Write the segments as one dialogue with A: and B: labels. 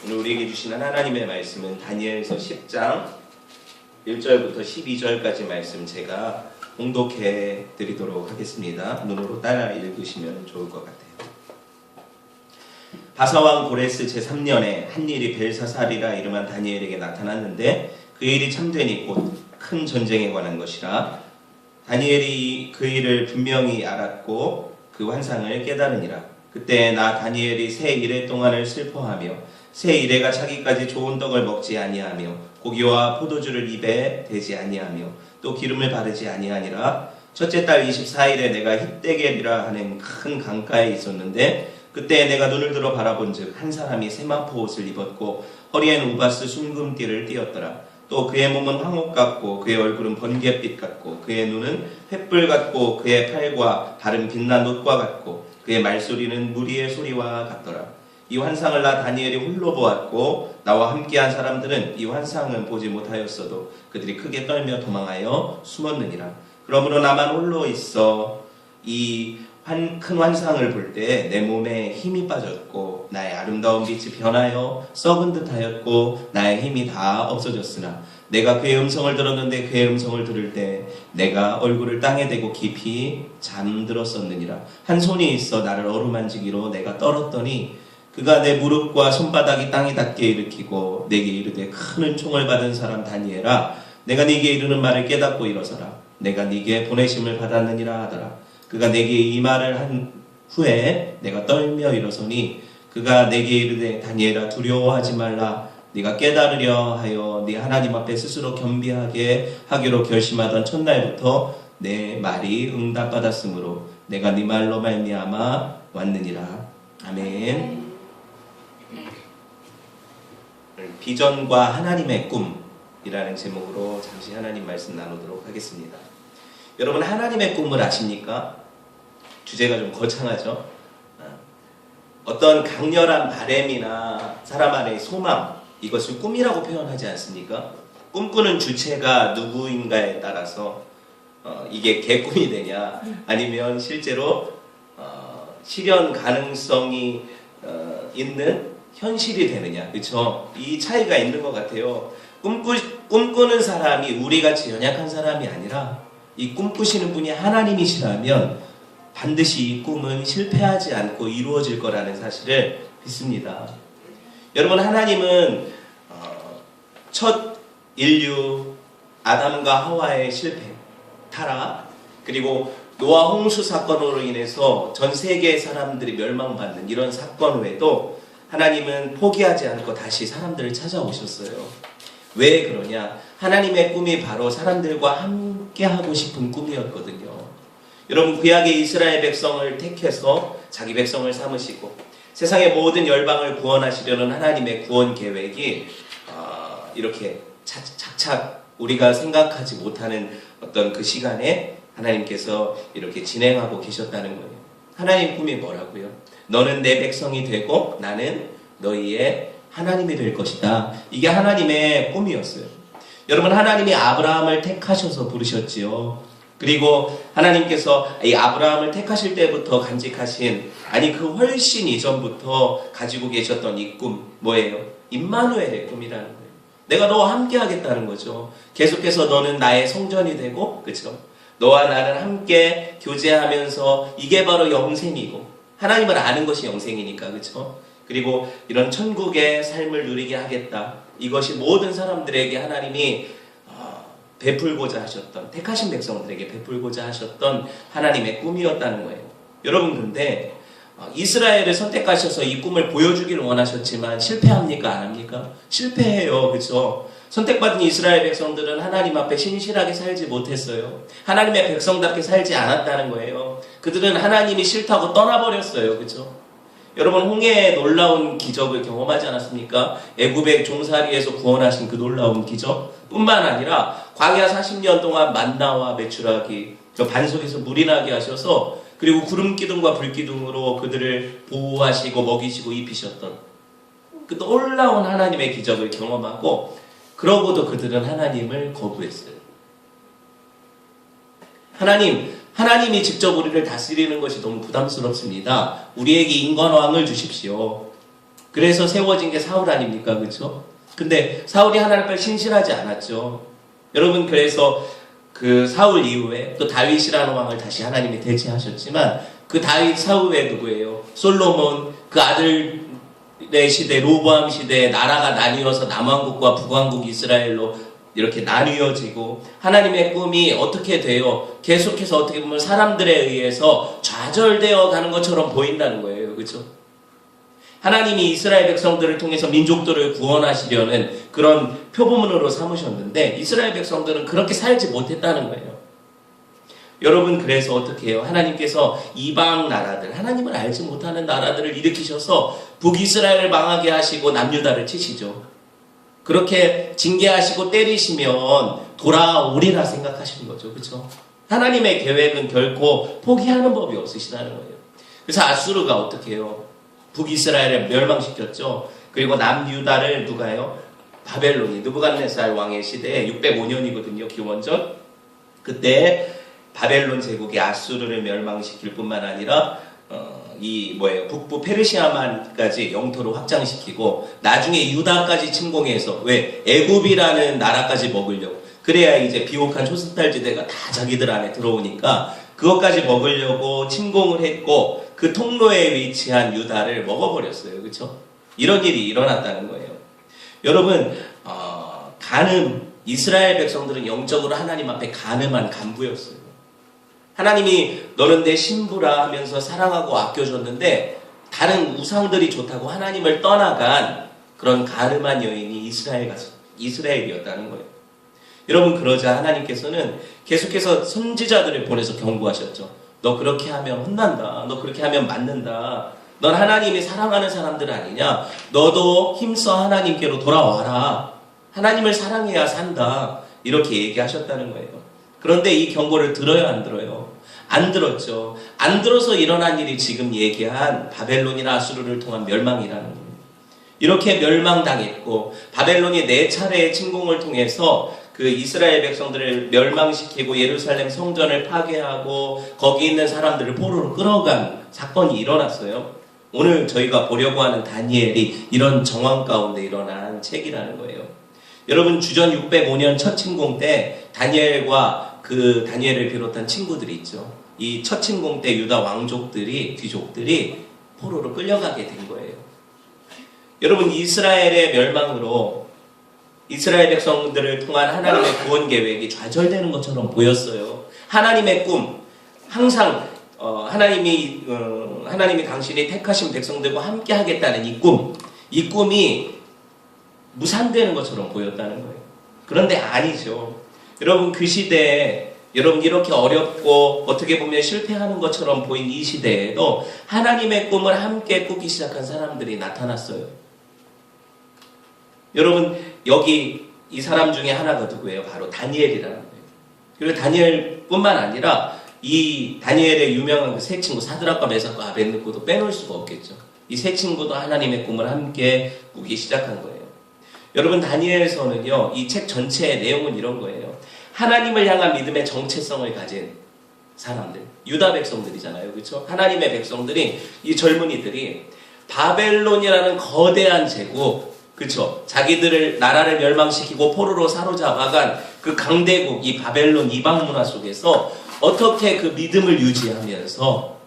A: 오늘 우리에게 주시는 하나님의 말씀은 다니엘서 10장 1절부터 12절까지 말씀 제가 봉독해 드리도록 하겠습니다. 눈으로 따라 읽으시면 좋을 것 같아요. 바사왕 고레스 제3년에 한 일이 벨사살이라 이름한 다니엘에게 나타났는데 그 일이 참되니 곧 큰 전쟁에 관한 것이라. 다니엘이 그 일을 분명히 알았고 그 환상을 깨달으니라. 그때 나 다니엘이 새 이래 동안을 슬퍼하며 새 이래가 차기까지 좋은 떡을 먹지 아니하며 고기와 포도주를 입에 대지 아니하며 또 기름을 바르지 아니하니라. 첫째 달 24일에 내가 힙데겔이라 하는 큰 강가에 있었는데 그때 내가 눈을 들어 바라본즉 한 사람이 세마포 옷을 입었고 허리에는 우바스 순금띠를 띠었더라. 또 그의 몸은 황옥 같고 그의 얼굴은 번갯빛 같고 그의 눈은 횃불 같고 그의 팔과 발은 빛난 놋과 같고 그의 말소리는 무리의 소리와 같더라. 이 환상을 나 다니엘이 홀로 보았고 나와 함께한 사람들은 이 환상은 보지 못하였어도 그들이 크게 떨며 도망하여 숨었느니라. 그러므로 나만 홀로 있어 이 큰 환상을 볼 때 내 몸에 힘이 빠졌고 나의 아름다운 빛이 변하여 썩은 듯하였고 나의 힘이 다 없어졌으나 내가 그의 음성을 들었는데 그의 음성을 들을 때 내가 얼굴을 땅에 대고 깊이 잠들었었느니라. 한 손이 있어 나를 어루만지기로 내가 떨었더니 그가 내 무릎과 손바닥이 땅에 닿게 일으키고 내게 이르되 큰 은총을 받은 사람 다니엘아, 내가 네게 이르는 말을 깨닫고 일어서라. 내가 네게 보내심을 받았느니라 하더라. 그가 내게 이 말을 한 후에 내가 떨며 일어서니 그가 내게 이르되 다니엘아, 두려워하지 말라. 네가 깨달으려 하여 네 하나님 앞에 스스로 겸비하게 하기로 결심하던 첫날부터 내 말이 응답받았으므로 내가 네 말로 말미암아 왔느니라. 아멘. 비전과 하나님의 꿈이라는 제목으로 잠시 하나님 말씀 나누도록 하겠습니다. 여러분, 하나님의 꿈을 아십니까? 주제가 좀 거창하죠? 어떤 강렬한 바램이나 사람 안의 소망, 이것을 꿈이라고 표현하지 않습니까? 꿈꾸는 주체가 누구인가에 따라서 이게 개꿈이 되냐 아니면 실제로 실현 가능성이 있는 현실이 되느냐, 그렇죠? 이 차이가 있는 것 같아요. 꿈꾸는 사람이 우리같이 연약한 사람이 아니라 이 꿈꾸시는 분이 하나님이시라면 반드시 이 꿈은 실패하지 않고 이루어질 거라는 사실을 믿습니다. 여러분, 하나님은 첫 인류 아담과 하와의 실패, 타락, 그리고 노아 홍수 사건으로 인해서 전 세계의 사람들이 멸망받는 이런 사건 외에도 하나님은 포기하지 않고 다시 사람들을 찾아오셨어요. 왜 그러냐? 하나님의 꿈이 바로 사람들과 함께 하고 싶은 꿈이었거든요. 여러분, 구약의 이스라엘 백성을 택해서 자기 백성을 삼으시고 세상의 모든 열방을 구원하시려는 하나님의 구원 계획이 이렇게 착착 우리가 생각하지 못하는 어떤 그 시간에 하나님께서 이렇게 진행하고 계셨다는 거예요. 하나님 꿈이 뭐라고요? 너는 내 백성이 되고 나는 너희의 하나님이 될 것이다. 이게 하나님의 꿈이었어요. 여러분, 하나님이 아브라함을 택하셔서 부르셨지요. 그리고 하나님께서 이 아브라함을 택하실 때부터 간직하신, 아니 그 훨씬 이전부터 가지고 계셨던 이 꿈, 뭐예요? 임마누엘의 꿈이라는 거예요. 내가 너와 함께 하겠다는 거죠. 계속해서 너는 나의 성전이 되고, 그렇죠? 너와 나는 함께 교제하면서 이게 바로 영생이고, 하나님을 아는 것이 영생이니까, 그렇죠? 그리고 이런 천국의 삶을 누리게 하겠다. 이것이 모든 사람들에게 하나님이 베풀고자 하셨던, 택하신 백성들에게 베풀고자 하셨던 하나님의 꿈이었다는 거예요. 여러분, 근데 이스라엘을 선택하셔서 이 꿈을 보여주기를 원하셨지만 실패합니까? 안 합니까? 실패해요. 그렇죠? 선택받은 이스라엘 백성들은 하나님 앞에 신실하게 살지 못했어요. 하나님의 백성답게 살지 않았다는 거예요. 그들은 하나님이 싫다고 떠나버렸어요. 그렇죠? 여러분, 홍해의 놀라운 기적을 경험하지 않았습니까? 애굽의 종살이에서 구원하신 그 놀라운 기적 뿐만 아니라 광야 40년 동안 만나와 메추라기, 저 반석에서 물이 나게 하셔서, 그리고 구름 기둥과 불 기둥으로 그들을 보호하시고 먹이시고 입히셨던 그 놀라운 하나님의 기적을 경험하고, 그러고도 그들은 하나님을 거부했어요. 하나님이 직접 우리를 다스리는 것이 너무 부담스럽습니다. 우리에게 인간왕을 주십시오. 그래서 세워진 게 사울 아닙니까? 그렇죠? 근데 사울이 하나님께 신실하지 않았죠. 여러분, 그래서 그 사울 이후에 또 다윗이라는 왕을 다시 하나님이 대체하셨지만 그 다윗 사후에 누구예요? 솔로몬, 그 아들의 시대, 로보암 시대에 나라가 나뉘어서 남왕국과 북왕국 이스라엘로 이렇게 나뉘어지고 하나님의 꿈이 어떻게 돼요? 계속해서 어떻게 보면 사람들에 의해서 좌절되어 가는 것처럼 보인다는 거예요. 그렇죠? 하나님이 이스라엘 백성들을 통해서 민족들을 구원하시려는 그런 표본으로 삼으셨는데 이스라엘 백성들은 그렇게 살지 못했다는 거예요. 여러분, 그래서 어떻게 해요? 하나님께서 이방 나라들, 하나님을 알지 못하는 나라들을 일으키셔서 북이스라엘을 망하게 하시고 남유다를 치시죠. 그렇게 징계하시고 때리시면 돌아오리라 생각하시는 거죠. 그렇죠? 하나님의 계획은 결코 포기하는 법이 없으시다는 거예요. 그래서 아수르가 어떻게 해요? 북이스라엘을 멸망시켰죠. 그리고 남유다를 누가요? 바벨론이, 느부갓네살 왕의 시대에 605년이거든요. 기원전. 그때 바벨론 제국이 아수르를 멸망시킬 뿐만 아니라 북부 페르시아만까지 영토를 확장시키고 나중에 유다까지 침공해서 왜? 애굽이라는 나라까지 먹으려고. 그래야 이제 비옥한 초스탈지대가 다 자기들 안에 들어오니까 그것까지 먹으려고 침공을 했고 그 통로에 위치한 유다를 먹어버렸어요. 그렇죠? 이런 일이 일어났다는 거예요. 여러분, 이스라엘 백성들은 영적으로 하나님 앞에 간음한 간부였어요. 하나님이 너는 내 신부라 하면서 사랑하고 아껴줬는데 다른 우상들이 좋다고 하나님을 떠나간 그런 간음한 여인이 이스라엘이었다는 거예요. 여러분, 그러자 하나님께서는 계속해서 선지자들을 보내서 경고하셨죠. 너 그렇게 하면 혼난다. 너 그렇게 하면 맞는다. 넌 하나님이 사랑하는 사람들 아니냐. 너도 힘써 하나님께로 돌아와라. 하나님을 사랑해야 산다. 이렇게 얘기하셨다는 거예요. 그런데 이 경고를 들어요, 안 들어요? 안 들었죠. 안 들어서 일어난 일이 지금 얘기한 바벨론이나 아수르를 통한 멸망이라는 거예요. 이렇게 멸망당했고 바벨론이 4차례의 침공을 통해서 그 이스라엘 백성들을 멸망시키고 예루살렘 성전을 파괴하고 거기 있는 사람들을 포로로 끌어간 사건이 일어났어요. 오늘 저희가 보려고 하는 다니엘이 이런 정황 가운데 일어난 책이라는 거예요. 여러분, 주전 605년 첫 침공 때 다니엘과 그 다니엘을 비롯한 친구들이 있죠. 이 첫 침공 때 유다 귀족들이 포로로 끌려가게 된 거예요. 여러분, 이스라엘의 멸망으로 이스라엘 백성들을 통한 하나님의 구원 계획이 좌절되는 것처럼 보였어요. 하나님의 꿈, 항상 하나님이 당신이 택하신 백성들과 함께 하겠다는 이 꿈이 무산되는 것처럼 보였다는 거예요. 그런데 아니죠. 여러분, 그 시대에 여러분 이렇게 어렵고 어떻게 보면 실패하는 것처럼 보인 이 시대에도 하나님의 꿈을 함께 꾸기 시작한 사람들이 나타났어요. 여러분, 여기 이 사람 중에 하나가 누구예요? 바로 다니엘이라는 거예요. 그리고 다니엘뿐만 아니라 이 다니엘의 유명한 그 세 친구 사드락과 메삭과 아벳느고도 빼놓을 수가 없겠죠. 이 세 친구도 하나님의 꿈을 함께 꾸기 시작한 거예요. 여러분, 다니엘서는요, 이 책 전체의 내용은 이런 거예요. 하나님을 향한 믿음의 정체성을 가진 사람들, 유다 백성들이잖아요. 그렇죠? 하나님의 백성들이, 이 젊은이들이 바벨론이라는 거대한 제국, 그렇죠? 자기들을 나라를 멸망시키고 포로로 사로잡아간 그 강대국, 이 바벨론 이방 문화 속에서 어떻게 그 믿음을 유지하면서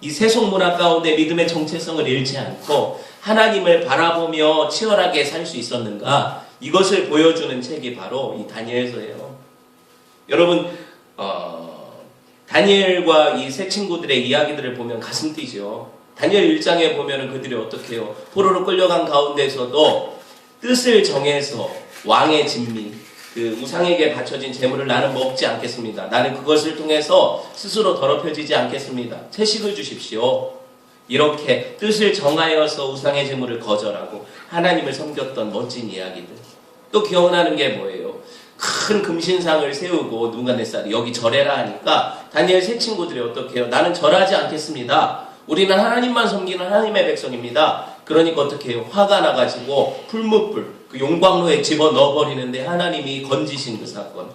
A: 이 세속 문화 가운데 믿음의 정체성을 잃지 않고 하나님을 바라보며 치열하게 살 수 있었는가, 이것을 보여주는 책이 바로 이 다니엘서예요. 여러분, 다니엘과 이 세 친구들의 이야기들을 보면 가슴 뛰죠. 다니엘 1장에 보면은 그들이 어떻게 해요? 포로로 끌려간 가운데서도 뜻을 정해서 왕의 진미, 그 우상에게 바쳐진 재물을 나는 먹지 않겠습니다. 나는 그것을 통해서 스스로 더럽혀지지 않겠습니다. 채식을 주십시오. 이렇게 뜻을 정하여서 우상의 재물을 거절하고 하나님을 섬겼던 멋진 이야기들. 또 기억나는 게 뭐예요? 큰 금신상을 세우고 느부갓네살이 여기 절해라 하니까 다니엘 세 친구들이 어떻게 해요? 나는 절하지 않겠습니다. 우리는 하나님만 섬기는 하나님의 백성입니다. 그러니까 어떻게 해요? 화가 나가지고 풀무불, 그 용광로에 집어넣어버리는데 하나님이 건지신 그 사건.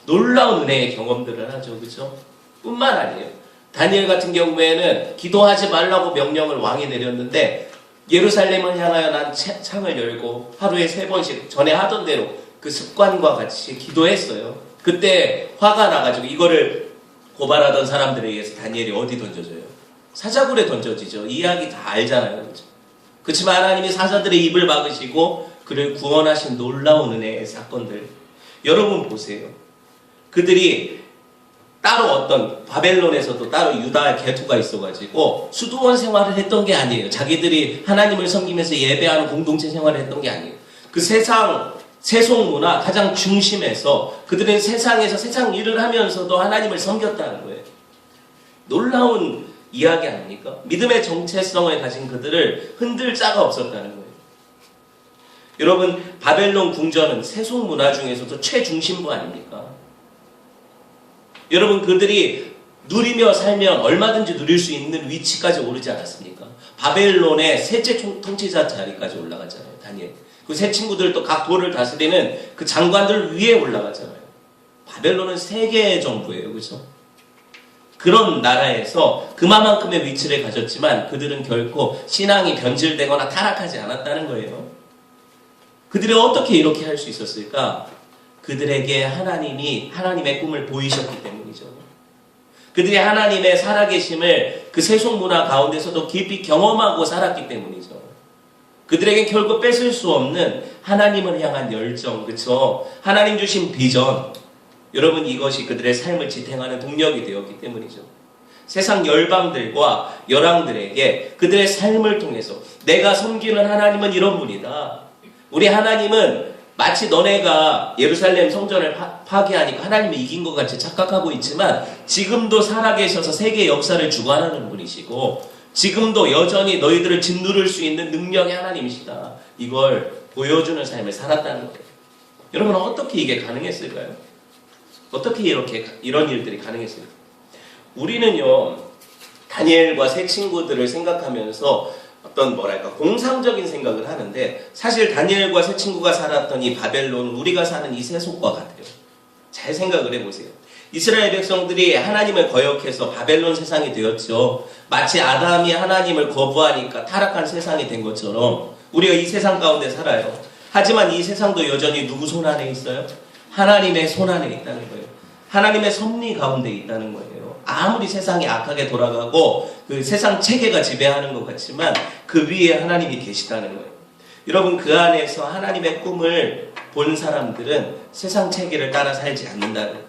A: 놀라운 은혜의 경험들을 하죠. 그렇죠? 뿐만 아니에요. 다니엘 같은 경우에는 기도하지 말라고 명령을 왕이 내렸는데 예루살렘을 향하여 난 창을 열고 하루에 3번씩 전에 하던 대로 그 습관과 같이 기도했어요. 그때 화가 나가지고 이거를 고발하던 사람들에 의해서 다니엘이 어디 던져져요? 사자굴에 던져지죠. 이야기 다 알잖아요. 그렇죠? 그렇지만 하나님이 사자들의 입을 막으시고 그를 구원하신 놀라운 은혜의 사건들. 여러분 보세요. 그들이 따로 어떤 바벨론에서도 따로 유다 개토가 있어가지고 수도원 생활을 했던 게 아니에요. 자기들이 하나님을 섬기면서 예배하는 공동체 생활을 했던 게 아니에요. 그 세속 문화 가장 중심에서 그들은 세상에서 세상 일을 하면서도 하나님을 섬겼다는 거예요. 놀라운 이야기 아닙니까? 믿음의 정체성을 가진 그들을 흔들 자가 없었다는 거예요. 여러분, 바벨론 궁전은 세속 문화 중에서도 최중심부 아닙니까? 여러분, 그들이 누리며 살면 얼마든지 누릴 수 있는 위치까지 오르지 않았습니까? 바벨론의 셋째 통치자 자리까지 올라가잖아요, 다니엘. 그 세 친구들도 각 도를 다스리는 그 장관들 위에 올라가잖아요. 바벨론은 세계 정부예요, 그렇죠? 그런 나라에서 그만큼의 위치를 가졌지만 그들은 결코 신앙이 변질되거나 타락하지 않았다는 거예요. 그들이 어떻게 이렇게 할 수 있었을까? 그들에게 하나님이 하나님의 꿈을 보이셨기 때문이죠. 그들이 하나님의 살아계심을 그 세속 문화 가운데서도 깊이 경험하고 살았기 때문이죠. 그들에게 결국 뺏을 수 없는 하나님을 향한 열정, 그렇죠? 하나님 주신 비전. 여러분, 이것이 그들의 삶을 지탱하는 동력이 되었기 때문이죠. 세상 열방들과 열왕들에게 그들의 삶을 통해서 내가 섬기는 하나님은 이런 분이다. 우리 하나님은 마치 너네가 예루살렘 성전을 파괴하니까 하나님이 이긴 것 같이 착각하고 있지만 지금도 살아계셔서 세계 역사를 주관하는 분이시고 지금도 여전히 너희들을 짓누를 수 있는 능력의 하나님이시다. 이걸 보여주는 삶을 살았다는 거예요. 여러분, 어떻게 이게 가능했을까요? 어떻게 이런 일들이 가능했을까요? 우리는요, 다니엘과 세 친구들을 생각하면서 어떤 공상적인 생각을 하는데 사실 다니엘과 세 친구가 살았던 이 바벨론은 우리가 사는 이 세속과 같아요. 잘 생각을 해보세요. 이스라엘 백성들이 하나님을 거역해서 바벨론 세상이 되었죠. 마치 아담이 하나님을 거부하니까 타락한 세상이 된 것처럼 우리가 이 세상 가운데 살아요. 하지만 이 세상도 여전히 누구 손 안에 있어요? 하나님의 손 안에 있다는 거예요. 하나님의 섭리 가운데 있다는 거예요. 아무리 세상이 악하게 돌아가고 그 세상 체계가 지배하는 것 같지만 그 위에 하나님이 계시다는 거예요. 여러분, 그 안에서 하나님의 꿈을 본 사람들은 세상 체계를 따라 살지 않는다는 거예요.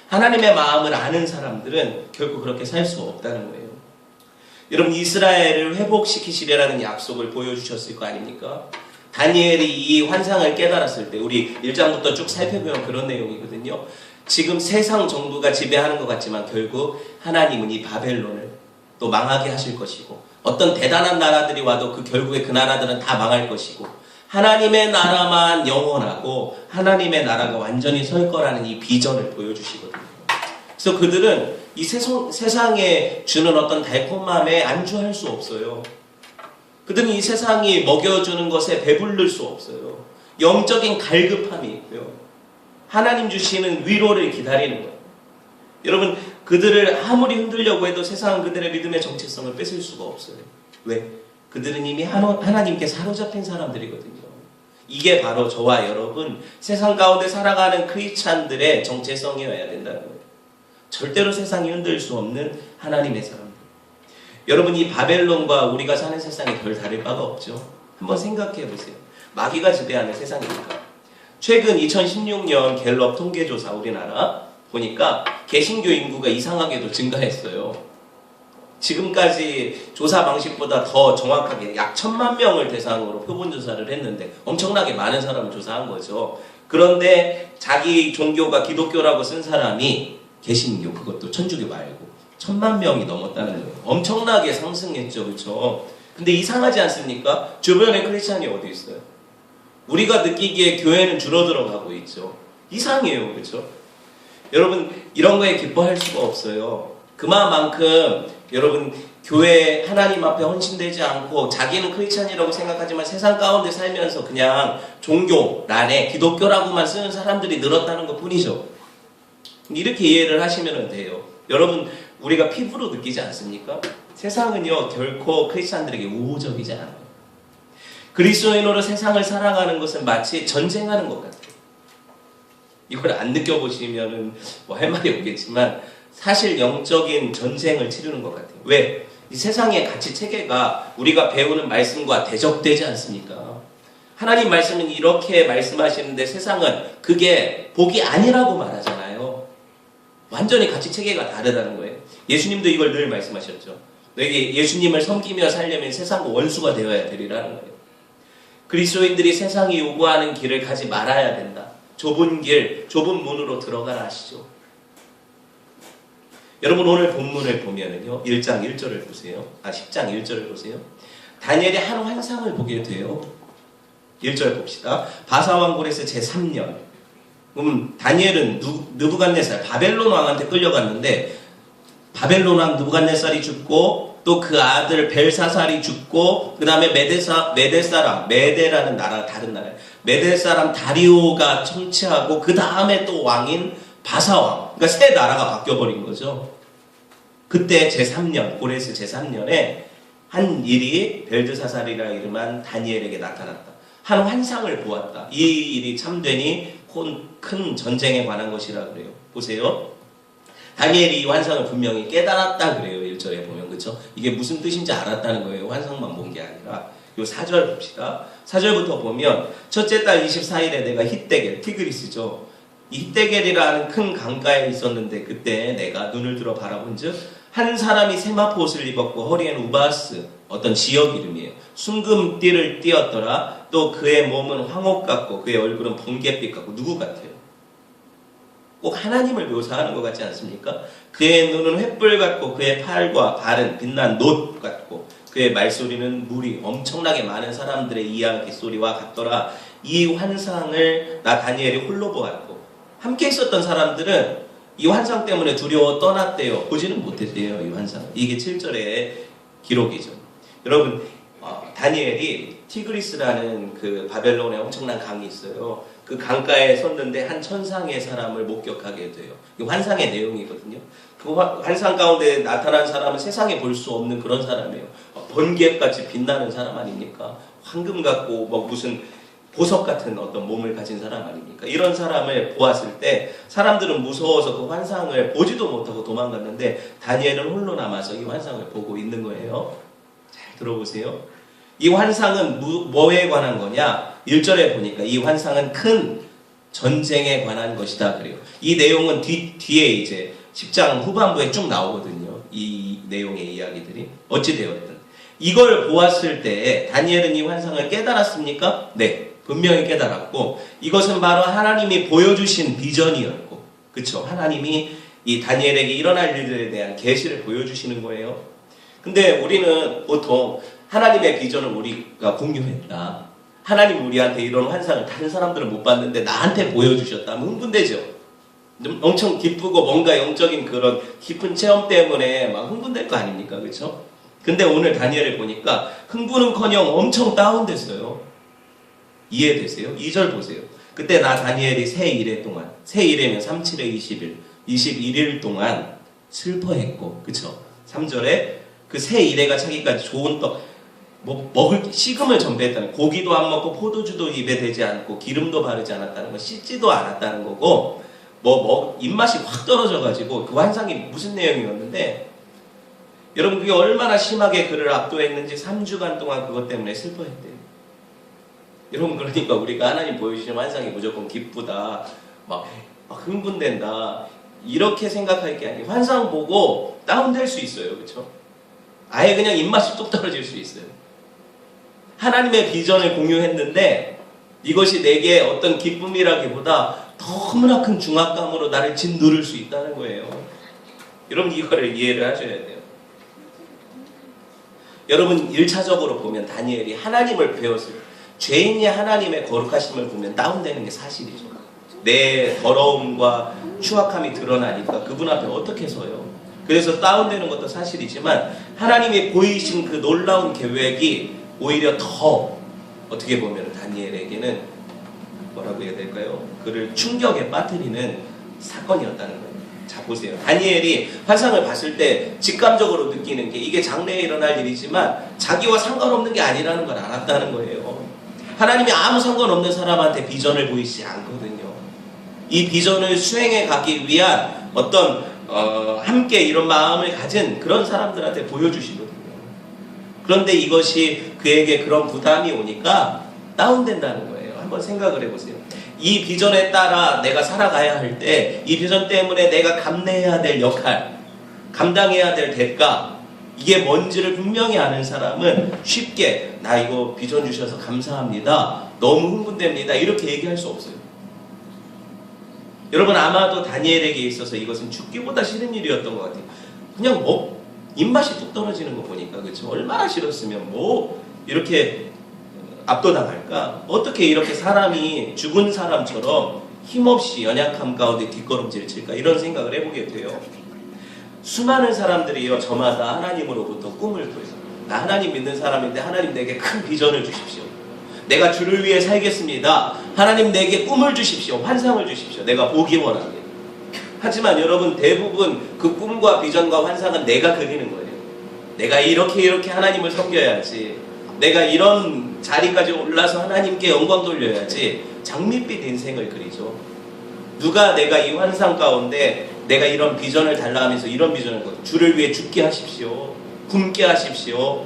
A: 하나님의 마음을 아는 사람들은 결국 그렇게 살 수 없다는 거예요. 여러분, 이스라엘을 회복시키시리라는 약속을 보여주셨을 거 아닙니까? 다니엘이 이 환상을 깨달았을 때 우리 1장부터 쭉 살펴보면 그런 내용이거든요. 지금 세상 정부가 지배하는 것 같지만 결국 하나님은 이 바벨론을 또 망하게 하실 것이고 어떤 대단한 나라들이 와도 결국에 그 나라들은 다 망할 것이고 하나님의 나라만 영원하고 하나님의 나라가 완전히 설 거라는 이 비전을 보여주시거든요. 그래서 그들은 이 세상에 주는 어떤 달콤함에 안주할 수 없어요. 그들은 이 세상이 먹여주는 것에 배부를 수 없어요. 영적인 갈급함이 있고요. 하나님 주시는 위로를 기다리는 거예요. 여러분, 그들을 아무리 흔들려고 해도 세상은 그들의 믿음의 정체성을 뺏을 수가 없어요. 왜? 그들은 이미 하나님께 사로잡힌 사람들이거든요. 이게 바로 저와 여러분, 세상 가운데 살아가는 크리스찬들의 정체성이어야 된다는 거예요. 절대로 세상이 흔들 수 없는 하나님의 사람들. 여러분, 이 바벨론과 우리가 사는 세상이 별 다를 바가 없죠. 한번 생각해 보세요. 마귀가 지배하는 세상이니까. 최근 2016년 갤럽 통계조사 우리나라 보니까 개신교 인구가 이상하게도 증가했어요. 지금까지 조사 방식보다 더 정확하게 약 1,000만 명을 대상으로 표본조사를 했는데 엄청나게 많은 사람을 조사한 거죠. 그런데 자기 종교가 기독교라고 쓴 사람이 개신교, 그것도 천주교 말고 1,000만 명이 넘었다는 거예요. 엄청나게 상승했죠. 그렇죠? 근데 이상하지 않습니까? 주변에 크리스찬이 어디 있어요? 우리가 느끼기에 교회는 줄어들어가고 있죠. 이상해요. 그렇죠? 여러분, 이런 거에 기뻐할 수가 없어요. 그만큼 여러분, 교회 하나님 앞에 헌신되지 않고 자기는 크리스찬이라고 생각하지만 세상 가운데 살면서 그냥 종교란에 기독교라고만 쓰는 사람들이 늘었다는 것 뿐이죠. 이렇게 이해를 하시면 돼요. 여러분, 우리가 피부로 느끼지 않습니까? 세상은요 결코 크리스찬들에게 우호적이지 않아요. 그리스도인으로 세상을 살아가는 것은 마치 전쟁하는 것 같아요. 이걸 안 느껴보시면은 뭐 할 말이 없겠지만 사실 영적인 전쟁을 치르는 것 같아요. 왜? 이 세상의 가치 체계가 우리가 배우는 말씀과 대적되지 않습니까? 하나님 말씀은 이렇게 말씀하시는데 세상은 그게 복이 아니라고 말하잖아요. 완전히 가치 체계가 다르다는 거예요. 예수님도 이걸 늘 말씀하셨죠. 너에게 예수님을 섬기며 살려면 세상과 원수가 되어야 되리라는 거예요. 그리스도인들이 세상이 요구하는 길을 가지 말아야 된다. 좁은 길, 좁은 문으로 들어가라 하시죠. 여러분 오늘 본문을 보면은요. 1장 1절을 보세요. 10장 1절을 보세요. 다니엘이 한 환상을 보게 돼요. 1절 봅시다. 바사왕국에서 제3년. 다니엘은 느부갓네살 바벨론 왕한테 끌려갔는데 바벨론 왕 느부갓네살이 죽고 또 그 아들 벨사살이 죽고 그 다음에 메데라는 나라 다른 나라예요. 메데 사람 다리오가 통치하고 그 다음에 또 왕인 바사왕. 그러니까 세 나라가 바뀌어버린 거죠. 그때 제3년 고레스 제3년에 한 일이 벨드사살이라 이름한 다니엘에게 나타났다. 한 환상을 보았다. 이 일이 참되니 큰 전쟁에 관한 것이라 그래요. 보세요. 다니엘이 이 환상을 분명히 깨달았다 그래요. 1절에 보면 그렇죠? 이게 무슨 뜻인지 알았다는 거예요. 환상만 본 게 아니라. 요 4절 봅시다. 4절부터 보면 첫째 달 24일에 내가 히데겔, 티그리스죠. 이 히데겔이라는 큰 강가에 있었는데 그때 내가 눈을 들어 바라본즉 한 사람이 세마포 옷을 입었고 허리에는 우바스 어떤 지역 이름이에요. 순금띠를 띠었더라. 또 그의 몸은 황옥 같고 그의 얼굴은 번갯빛 같고 누구 같아요? 꼭 하나님을 묘사하는 것 같지 않습니까? 그의 눈은 횃불 같고 그의 팔과 발은 빛난 놋 같고 그의 말소리는 물이 엄청나게 많은 사람들의 이야기 소리와 같더라. 이 환상을 나 다니엘이 홀로 보았고 함께 있었던 사람들은 이 환상 때문에 두려워 떠났대요. 보지는 못했대요. 이 환상. 이게 7절의 기록이죠. 여러분 다니엘이 티그리스라는 그 바벨론에 엄청난 강이 있어요. 그 강가에 섰는데 한 천상의 사람을 목격하게 돼요. 이 환상의 내용이거든요. 그 환상 가운데 나타난 사람은 세상에 볼 수 없는 그런 사람이에요. 번개같이 빛나는 사람 아닙니까? 황금 같고 뭐 무슨 보석 같은 어떤 몸을 가진 사람 아닙니까? 이런 사람을 보았을 때 사람들은 무서워서 그 환상을 보지도 못하고 도망갔는데 다니엘은 홀로 남아서 이 환상을 보고 있는 거예요. 잘 들어보세요. 이 환상은 뭐에 관한 거냐? 1절에 보니까 이 환상은 큰 전쟁에 관한 것이다 그래요. 이 내용은 뒤에 이제 10장 후반부에 쭉 나오거든요. 이 내용의 이야기들이 어찌되었든 이걸 보았을 때 다니엘은 이 환상을 깨달았습니까? 네, 분명히 깨달았고 이것은 바로 하나님이 보여주신 비전이었고 그렇죠? 하나님이 이 다니엘에게 일어날 일들에 대한 계시를 보여주시는 거예요. 근데 우리는 보통 하나님의 비전을 우리가 공유했다. 하나님 우리한테 이런 환상을 다른 사람들은 못 봤는데 나한테 보여주셨다면 흥분되죠. 엄청 기쁘고 뭔가 영적인 그런 깊은 체험 때문에 막 흥분될 거 아닙니까? 그렇죠? 근데 오늘 다니엘을 보니까 흥분은커녕 엄청 다운됐어요. 이해되세요? 2절 보세요. 그때 나 다니엘이 새 일회 동안 새 일회면 37회 20일 21일 동안 슬퍼했고 그렇죠? 3절에 그 새 일회가 자기까지 좋은 떡 먹을 식음을 전배했다는 고기도 안 먹고 포도주도 입에 대지 않고 기름도 바르지 않았다는 거 씻지도 않았다는 거고 입맛이 확 떨어져가지고 그 환상이 무슨 내용이었는데 여러분 그게 얼마나 심하게 그를 압도했는지 3주간 동안 그것 때문에 슬퍼했대요. 여러분 그러니까 우리가 하나님 보여주시는 환상이 무조건 기쁘다 막 흥분된다 이렇게 생각할 게 아니에요. 환상 보고 다운될 수 있어요. 그렇죠? 아예 그냥 입맛이 뚝 떨어질 수 있어요. 하나님의 비전을 공유했는데 이것이 내게 어떤 기쁨이라기보다 너무나 큰 중압감으로 나를 짓누를 수 있다는 거예요. 여러분 이거를 이해를 하셔야 돼요. 여러분 1차적으로 보면 다니엘이 하나님을 배웠을 때 죄인이 하나님의 거룩하심을 보면 다운되는 게 사실이죠. 내 더러움과 추악함이 드러나니까 그분 앞에 어떻게 서요? 그래서 다운되는 것도 사실이지만 하나님이 보이신 그 놀라운 계획이 오히려 더 어떻게 보면 다니엘에게는 뭐라고 해야 될까요? 그를 충격에 빠뜨리는 사건이었다는 거예요. 자 보세요. 다니엘이 환상을 봤을 때 직감적으로 느끼는 게 이게 장래에 일어날 일이지만 자기와 상관없는 게 아니라는 걸 알았다는 거예요. 하나님이 아무 상관없는 사람한테 비전을 보이시지 않거든요. 이 비전을 수행해 가기 위한 어떤 함께 이런 마음을 가진 그런 사람들한테 보여주시거든요. 그런데 이것이 그에게 그런 부담이 오니까 다운된다는 거예요. 한번 생각을 해보세요. 이 비전에 따라 내가 살아가야 할 때 이 비전 때문에 내가 감내해야 될 역할, 감당해야 될 대가, 이게 뭔지를 분명히 아는 사람은 쉽게 나 이거 비전 주셔서 감사합니다, 너무 흥분됩니다, 이렇게 얘기할 수 없어요. 여러분, 아마도 다니엘에게 있어서 이것은 죽기보다 싫은 일이었던 것 같아요. 그냥 뭐 입맛이 뚝 떨어지는 거 보니까, 그렇죠? 얼마나 싫었으면 뭐 이렇게 압도당할까? 어떻게 이렇게 사람이 죽은 사람처럼 힘없이 연약함 가운데 뒷걸음질 칠까? 이런 생각을 해보게 돼요. 수많은 사람들이요, 저마다 하나님으로부터 꿈을 꿔요. 나 하나님 믿는 사람인데 하나님 내게 큰 비전을 주십시오. 내가 주를 위해 살겠습니다. 하나님 내게 꿈을 주십시오. 환상을 주십시오. 내가 보기 원합니다. 하지만 여러분, 대부분 그 꿈과 비전과 환상은 내가 그리는 거예요. 내가 이렇게 하나님을 섬겨야지, 내가 이런 자리까지 올라서 하나님께 영광 돌려야지, 장밋빛 인생을 그리죠. 누가 내가 이 환상 가운데 내가 이런 비전을 달라 하면서 이런 비전을 거둬, 주를 위해 죽게 하십시오, 굶게 하십시오,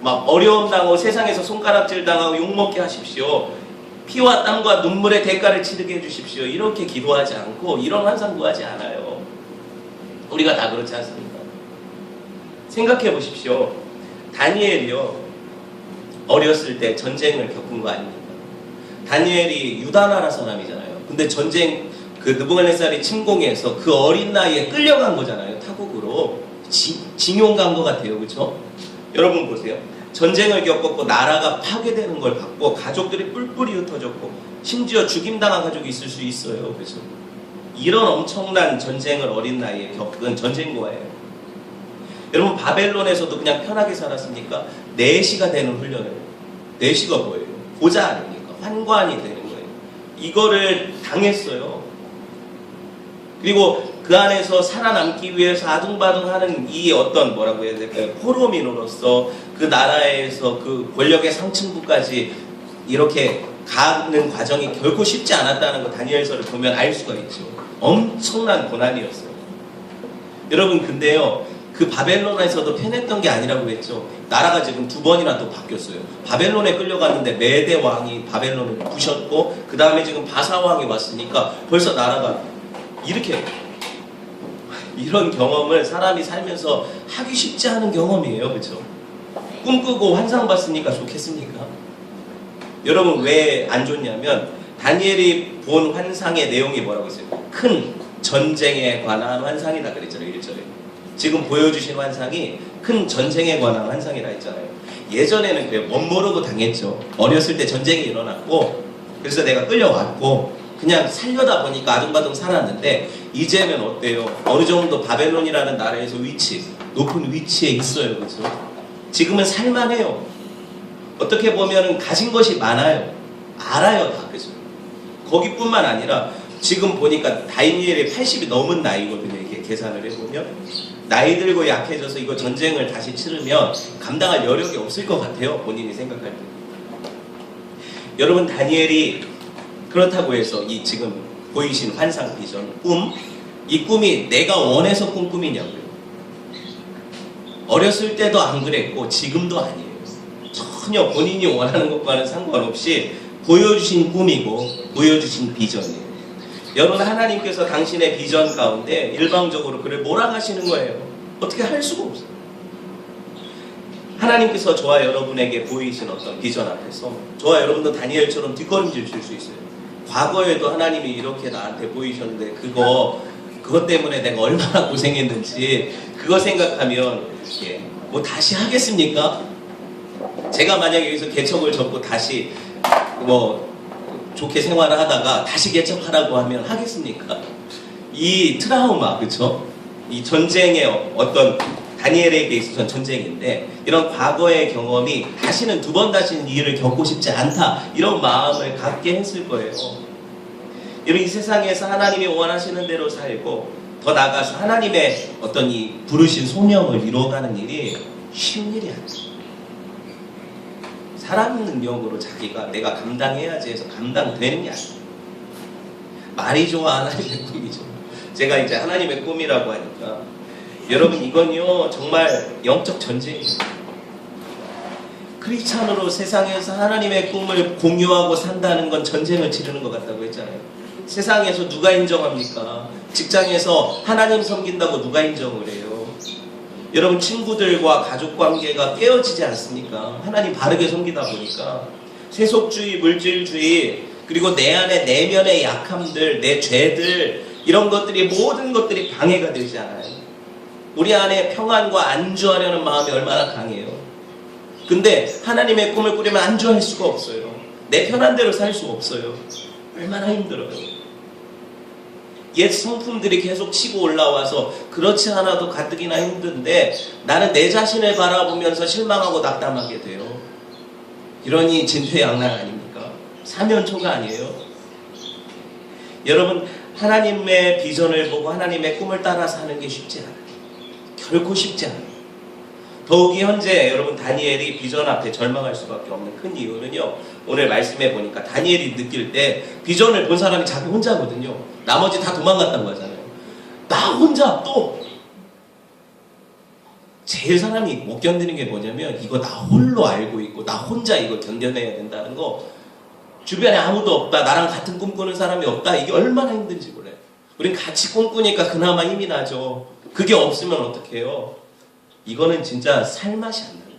A: 막 어려움 당하고 세상에서 손가락질 당하고 욕먹게 하십시오, 피와 땀과 눈물의 대가를 치르게 해주십시오, 이렇게 기도하지 않고 이런 환상 구하지 않아요. 우리가 다 그렇지 않습니까? 생각해 보십시오. 다니엘이요, 어렸을 때 전쟁을 겪은 거 아닙니까? 다니엘이 유다 나라 사람이잖아요. 근데 전쟁, 그 느부갓네살이 침공해서 그 어린 나이에 끌려간 거잖아요. 타국으로 징용 간 것 같아요. 그렇죠? 여러분 보세요. 전쟁을 겪었고 나라가 파괴되는 걸 봤고 가족들이 뿔뿔이 흩어졌고 심지어 죽임당한 가족이 있을 수 있어요. 그렇죠? 이런 엄청난 전쟁을 어린 나이에 겪은 전쟁고아예요. 여러분, 바벨론에서도 그냥 편하게 살았습니까? 내시가 되는 훈련을 해요. 내시가 뭐예요? 보좌 아닙니까? 환관이 되는 거예요. 이거를 당했어요. 그리고 그 안에서 살아남기 위해서 아둥바둥하는 이 어떤 뭐라고 해야 될까요? 포로민으로서 그 나라에서 그 권력의 상층부까지 이렇게 가는 과정이 결코 쉽지 않았다는 거 다니엘서를 보면 알 수가 있죠. 엄청난 고난이었어요. 여러분, 근데요, 그 바벨론에서도 편했던 게 아니라고 했죠. 나라가 지금 2번이나 또 바뀌었어요. 바벨론에 끌려갔는데 메대 왕이 바벨론을 부셨고 그 다음에 지금 바사 왕이 왔으니까 벌써 나라가 이렇게, 이런 경험을 사람이 살면서 하기 쉽지 않은 경험이에요. 그렇죠? 꿈꾸고 환상 봤으니까 좋겠습니까? 여러분, 왜 안 좋냐면 다니엘이 본 환상의 내용이 뭐라고 했어요? 큰 전쟁에 관한 환상이다 그랬잖아요. 1절에. 지금 보여주신 환상이 큰 전쟁에 관한 환상이라 했잖아요. 예전에는 그래요. 멋모르고 당했죠. 어렸을 때 전쟁이 일어났고 그래서 내가 끌려왔고 그냥 살려다 보니까 아둥바둥 살았는데 이제는 어때요? 어느 정도 바벨론이라는 나라에서 높은 위치에 있어요. 그렇죠? 지금은 살만해요. 어떻게 보면 가진 것이 많아요. 알아요, 다. 그죠? 거기뿐만 아니라 지금 보니까 다니엘이 80이 넘은 나이거든요. 이렇게 계산을 해보면 나이 들고 약해져서 이거 전쟁을 다시 치르면 감당할 여력이 없을 것 같아요. 본인이 생각할 때. 여러분, 다니엘이 그렇다고 해서 이 지금 보이신 환상, 비전, 꿈, 이 꿈이 내가 원해서 꾼 꿈이냐고요? 어렸을 때도 안 그랬고 지금도 아니에요. 전혀 본인이 원하는 것과는 상관없이 보여주신 꿈이고 보여주신 비전이에요. 여러분, 하나님께서 당신의 비전 가운데 일방적으로 그를 몰아가시는 거예요. 어떻게 할 수가 없어요. 하나님께서 저와 여러분에게 보이신 어떤 비전 앞에서 저와 여러분도 다니엘처럼 뒷걸음질 칠 수 있어요. 과거에도 하나님이 이렇게 나한테 보이셨는데 그것 때문에 내가 얼마나 고생했는지 그거 생각하면 뭐 다시 하겠습니까? 제가 만약에 여기서 개척을 접고 다시 뭐 좋게 생활을 하다가 다시 개척하라고 하면 하겠습니까? 이 트라우마, 그렇죠? 이 전쟁의 어떤 다니엘에게 있어서는 전쟁인데 이런 과거의 경험이 다시는 다시는 이 일을 겪고 싶지 않다, 이런 마음을 갖게 했을 거예요. 여러분, 이 세상에서 하나님이 원하시는 대로 살고 더 나아가서 하나님의 어떤 이 부르신 소명을 이루어가는 일이 쉬운 일이 아니에요. 사람 능력으로 자기가 내가 감당해야지 해서 감당되는 게 아니에요. 말이 좋아 하나님의 꿈이죠. 제가 이제 하나님의 꿈이라고 하니까 여러분 이건요 정말 영적 전쟁이에요. 크리스찬으로 세상에서 하나님의 꿈을 공유하고 산다는 건 전쟁을 치르는 것 같다고 했잖아요. 세상에서 누가 인정합니까? 직장에서 하나님 섬긴다고 누가 인정을 해요? 여러분 친구들과 가족관계가 깨어지지 않습니까? 하나님 바르게 섬기다 보니까 세속주의, 물질주의, 그리고 내 안에 내면의 약함들, 내 죄들, 이런 것들이 모든 것들이 방해가 되지 않아요. 우리 안에 평안과 안주하려는 마음이 얼마나 강해요. 근데 하나님의 꿈을 꾸려면 안주할 수가 없어요. 내 편한 대로 살 수가 없어요. 얼마나 힘들어요. 옛 성품들이 계속 치고 올라와서 그렇지 않아도 가뜩이나 힘든데 나는 내 자신을 바라보면서 실망하고 낙담하게 돼요. 이러니 진퇴양난 아닙니까? 사면초가 아니에요. 여러분 하나님의 비전을 보고 하나님의 꿈을 따라 사는 게 쉽지 않아요. 결코 쉽지 않아요. 더욱이 현재 여러분 다니엘이 비전 앞에 절망할 수밖에 없는 큰 이유는요, 오늘 말씀해 보니까 다니엘이 느낄 때 비전을 본 사람이 자기 혼자거든요. 나머지 다 도망갔다고 하잖아요. 나 혼자 또 제일 사람이 못 견디는 게 뭐냐면 이거 나 홀로 알고 있고 나 혼자 이거 견뎌내야 된다는 거, 주변에 아무도 없다, 나랑 같은 꿈 꾸는 사람이 없다, 이게 얼마나 힘든지 몰라요. 우린 같이 꿈꾸니까 그나마 힘이 나죠. 그게 없으면 어떡해요? 이거는 진짜 살맛이 안 나요.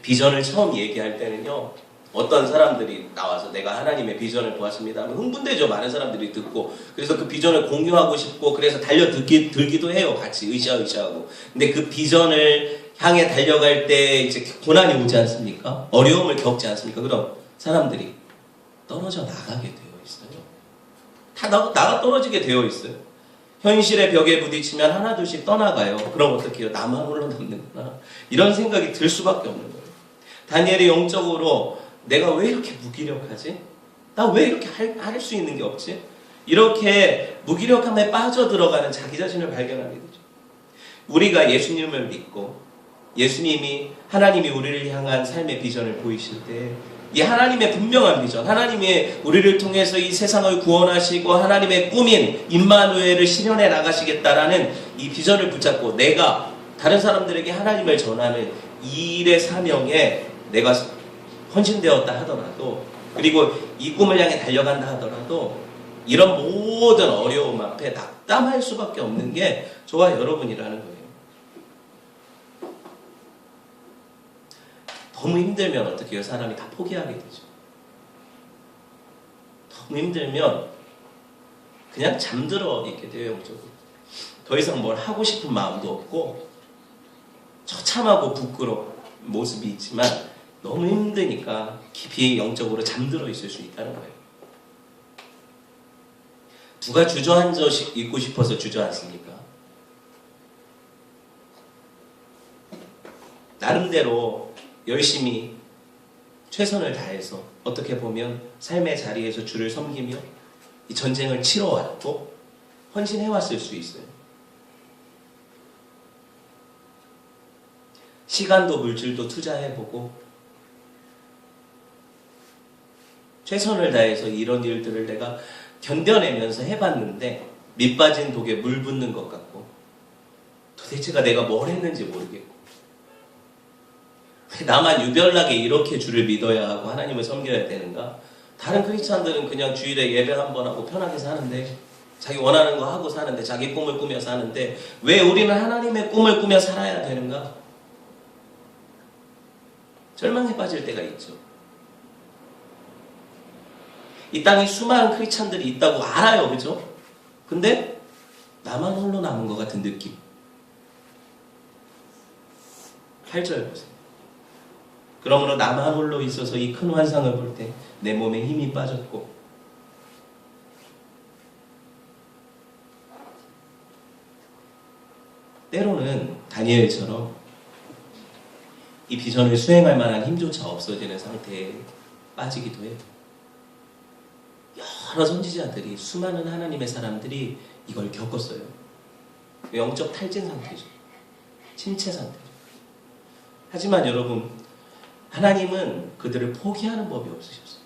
A: 비전을 처음 얘기할 때는요, 어떤 사람들이 나와서 내가 하나님의 비전을 보았습니다 하면 흥분되죠. 많은 사람들이 듣고. 그래서 그 비전을 공유하고 싶고 그래서 들기도 해요. 같이 으쌰으쌰하고. 근데 그 비전을 향해 달려갈 때 이제 고난이 오지 않습니까? 어려움을 겪지 않습니까? 그럼 사람들이 떨어져 나가게 되어 있어요. 다 나가 떨어지게 되어 있어요. 현실의 벽에 부딪히면 하나둘씩 떠나가요. 그럼 어떻게 해요? 나만 홀로 남는구나. 이런 생각이 들 수밖에 없는 거예요. 다니엘이 영적으로 내가 왜 이렇게 무기력하지? 나 왜 이렇게 할 수 있는 게 없지? 이렇게 무기력함에 빠져들어가는 자기 자신을 발견하게 되죠. 우리가 예수님을 믿고 예수님이 하나님이 우리를 향한 삶의 비전을 보이실 때 이 하나님의 분명한 비전, 하나님의 우리를 통해서 이 세상을 구원하시고 하나님의 꿈인 임마누엘을 실현해 나가시겠다라는 이 비전을 붙잡고 내가 다른 사람들에게 하나님을 전하는 이 일의 사명에 내가 헌신되었다 하더라도, 그리고 이 꿈을 향해 달려간다 하더라도 이런 모든 어려움 앞에 낙담할 수밖에 없는 게 저와 여러분이라는 거예요. 너무 힘들면 어떻게 해요? 사람이 다 포기하게 되죠. 너무 힘들면 그냥 잠들어 있게 돼요. 영적으로. 더 이상 뭘 하고 싶은 마음도 없고 처참하고 부끄러운 모습이 있지만 너무 힘드니까 깊이 영적으로 잠들어 있을 수 있다는 거예요. 누가 주저앉아 있고 싶어서 주저앉습니까? 나름대로 열심히 최선을 다해서 어떻게 보면 삶의 자리에서 주를 섬기며 이 전쟁을 치러왔고 헌신해왔을 수 있어요. 시간도 물질도 투자해보고 최선을 다해서 이런 일들을 내가 견뎌내면서 해봤는데 밑빠진 독에 물 붓는 것 같고 도대체가 내가 뭘 했는지 모르겠고 나만 유별나게 이렇게 주를 믿어야 하고 하나님을 섬겨야 되는가? 다른 크리스찬들은 그냥 주일에 예배 한 번 하고 편하게 사는데, 자기 원하는 거 하고 사는데, 자기 꿈을 꾸며 사는데 왜 우리는 하나님의 꿈을 꾸며 살아야 되는가? 절망에 빠질 때가 있죠. 이 땅에 수많은 크리스찬들이 있다고 알아요. 그죠? 근데 나만 홀로 남은 것 같은 느낌. 8절 보세요. 그러므로 나만 홀로 있어서 이 큰 환상을 볼 때 내 몸에 힘이 빠졌고 때로는 다니엘처럼 이 비전을 수행할 만한 힘조차 없어지는 상태에 빠지기도 해요. 여러 선지자들이, 수많은 하나님의 사람들이 이걸 겪었어요. 영적 탈진 상태죠. 침체 상태죠. 하지만 여러분, 하나님은 그들을 포기하는 법이 없으셨어요.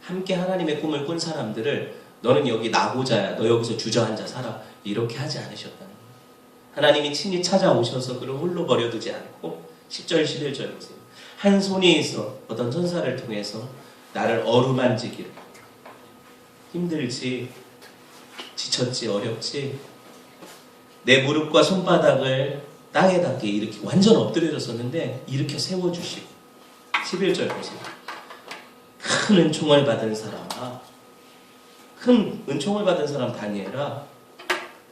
A: 함께 하나님의 꿈을 꾼 사람들을 너는 여기 나고자야, 너 여기서 주저앉아 살아, 이렇게 하지 않으셨다는 거예요. 하나님이 친히 찾아오셔서 그를 홀로 버려두지 않고 10절 11절 보세요. 한 손이 있어 어떤 천사를 통해서 나를 어루만지기를. 힘들지, 지쳤지, 어렵지, 내 무릎과 손바닥을 땅에 닿게 이렇게 완전 엎드려졌었는데 일으켜 세워주시고. 11절 보세요. 큰 은총을 받은 사람아, 큰 은총을 받은 사람 다니엘아,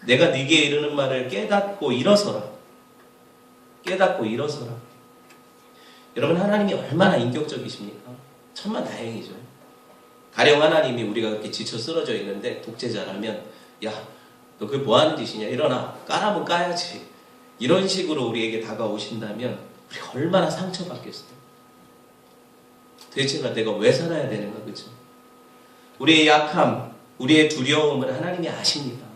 A: 내가 네게 이르는 말을 깨닫고 일어서라. 깨닫고 일어서라. 여러분, 하나님이 얼마나 인격적이십니까? 천만다행이죠. 가령 하나님이 우리가 그렇게 지쳐 쓰러져 있는데 독재자라면, 야, 너 그게 뭐 하는 짓이냐, 일어나, 까라면 까야지, 이런 식으로 우리에게 다가오신다면 우리가 얼마나 상처받겠어요. 도대체가 내가 왜 살아야 되는가, 그죠? 우리의 약함, 우리의 두려움을 하나님이 아십니다.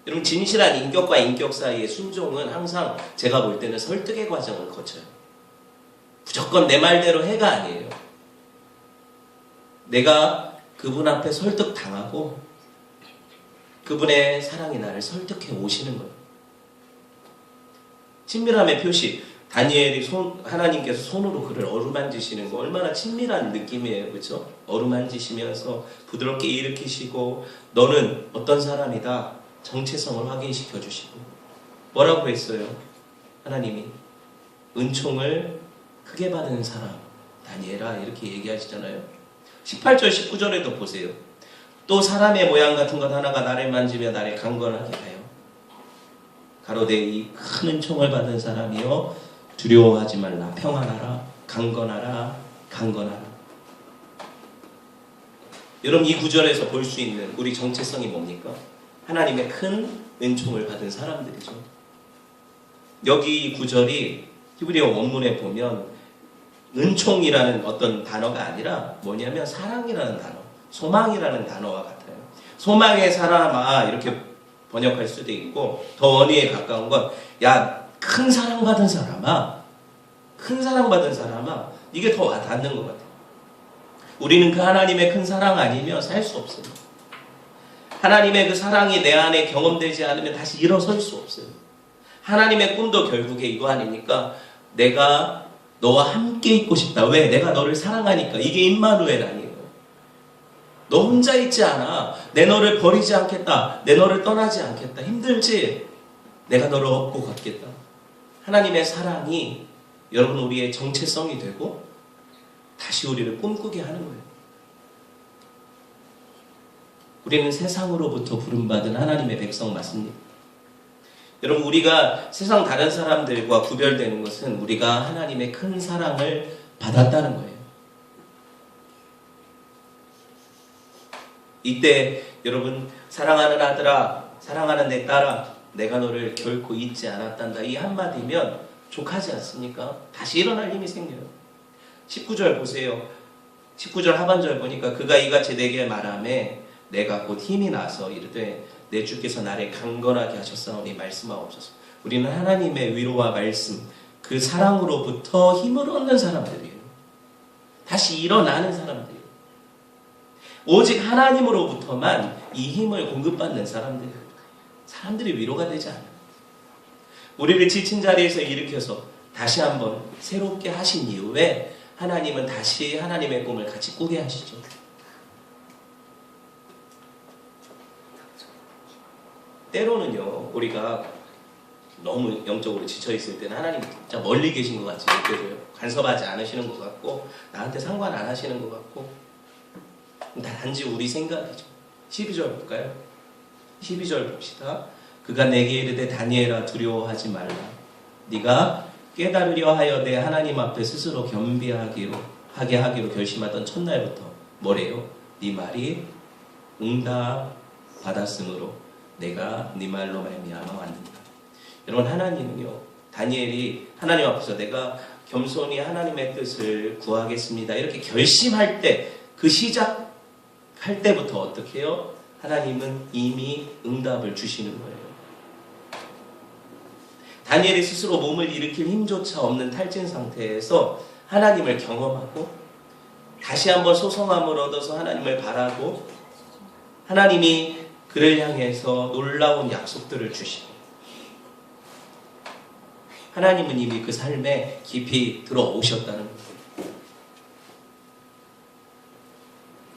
A: 여러분, 진실한 인격과 인격 사이의 순종은 항상 제가 볼 때는 설득의 과정을 거쳐요. 무조건 내 말대로 해가 아니에요. 내가 그분 앞에 설득당하고 그분의 사랑이 나를 설득해 오시는 거예요. 친밀함의 표시, 다니엘이 하나님께서 손으로 그를 어루만지시는 거 얼마나 친밀한 느낌이에요, 그렇죠? 어루만지시면서 부드럽게 일으키시고 너는 어떤 사람이다 정체성을 확인시켜 주시고. 뭐라고 했어요? 하나님이 은총을 크게 받은 사람 다니엘아, 이렇게 얘기하시잖아요. 18절 19절에도 보세요. 또 사람의 모양 같은 것 하나가 나를 만지며 나를 강건하게 하여 가로되 이 큰 은총을 받은 사람이여 두려워하지 말라. 평안하라. 강건하라. 강건하라. 여러분, 이 구절에서 볼 수 있는 우리 정체성이 뭡니까? 하나님의 큰 은총을 받은 사람들이죠. 여기 이 구절이 히브리어 원문에 보면 은총이라는 어떤 단어가 아니라 뭐냐면 사랑이라는 단어, 소망이라는 단어와 같아요. 소망의 사람아, 이렇게 번역할 수도 있고, 더 원의에 가까운 건 야, 큰 사랑받은 사람아, 큰 사랑받은 사람아, 이게 더 와닿는 것 같아요. 우리는 그 하나님의 큰 사랑 아니면 살 수 없어요. 하나님의 그 사랑이 내 안에 경험되지 않으면 다시 일어설 수 없어요. 하나님의 꿈도 결국에 이거 아닙니까? 내가 너와 함께 있고 싶다. 왜? 내가 너를 사랑하니까. 이게 임마누엘 아니에요. 너 혼자 있지 않아. 내 너를 버리지 않겠다. 내 너를 떠나지 않겠다. 힘들지? 내가 너를 업고 걷겠다. 하나님의 사랑이 여러분 우리의 정체성이 되고 다시 우리를 꿈꾸게 하는 거예요. 우리는 세상으로부터 부름받은 하나님의 백성 맞습니다. 여러분, 우리가 세상 다른 사람들과 구별되는 것은 우리가 하나님의 큰 사랑을 받았다는 거예요. 이때 여러분, 사랑하는 아들아, 사랑하는 내 딸아, 내가 너를 결코 잊지 않았단다. 이 한마디면 족하지 않습니까? 다시 일어날 힘이 생겨요. 19절 보세요. 19절 하반절 보니까 그가 이같이 내게 말하매 내가 곧 힘이 나서 이르되 내 주께서 나를 강건하게 하셨사오니 말씀하옵소서. 우리는 하나님의 위로와 말씀, 그 사랑으로부터 힘을 얻는 사람들이에요. 다시 일어나는 사람들이에요. 오직 하나님으로부터만 이 힘을 공급받는 사람들이에요. 사람들이 위로가 되지 않아요. 우리를 지친 자리에서 일으켜서 다시 한번 새롭게 하신 이후에 하나님은 다시 하나님의 꿈을 같이 꾸게 하시죠. 때로는요, 우리가 너무 영적으로 지쳐있을 때는 하나님 진짜 멀리 계신 것 같이 느껴져요. 간섭하지 않으시는 것 같고 나한테 상관 안 하시는 것 같고, 단지 우리 생각이죠. 12절 볼까요? 12절 봅시다. 그가 내게 이르되 다니엘아 두려워하지 말라. 네가 깨달으려 하여 내 하나님 앞에 스스로 겸비하게 하기로 결심하던 첫날부터 뭐래요? 네 말이 응답 받았으므로 내가 네 말로 말미암아 왔는다. 여러분, 하나님은요, 다니엘이 하나님 앞에서 내가 겸손히 하나님의 뜻을 구하겠습니다 이렇게 결심할 때, 그 시작할 때부터 어떻게 해요? 하나님은 이미 응답을 주시는 거예요. 다니엘이 스스로 몸을 일으킬 힘조차 없는 탈진 상태에서 하나님을 경험하고 다시 한번 소성함을 얻어서 하나님을 바라고 하나님이 그를 향해서 놀라운 약속들을 주시고 하나님은 이미 그 삶에 깊이 들어오셨다는 거예요.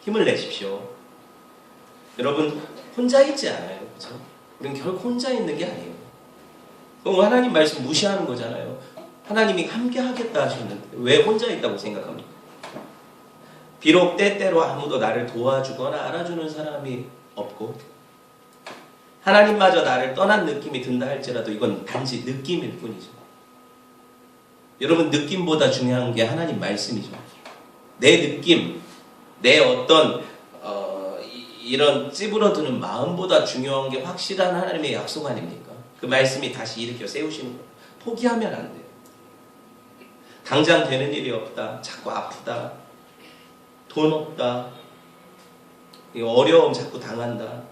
A: 힘을 내십시오. 여러분 혼자 있지 않아요. 그렇죠? 우리는 결코 혼자 있는 게 아니에요. 그럼 하나님 말씀 무시하는 거잖아요. 하나님이 함께 하겠다 하셨는데 왜 혼자 있다고 생각합니까? 비록 때때로 아무도 나를 도와주거나 알아주는 사람이 없고 하나님마저 나를 떠난 느낌이 든다 할지라도 이건 단지 느낌일 뿐이죠. 여러분 느낌보다 중요한 게 하나님 말씀이죠. 내 느낌, 내 어떤 이런 찌부러드는 마음보다 중요한 게 확실한 하나님의 약속 아닙니까? 그 말씀이 다시 일으켜 세우시는 거예요. 포기하면 안 돼요. 당장 되는 일이 없다. 자꾸 아프다. 돈 없다. 어려움 자꾸 당한다.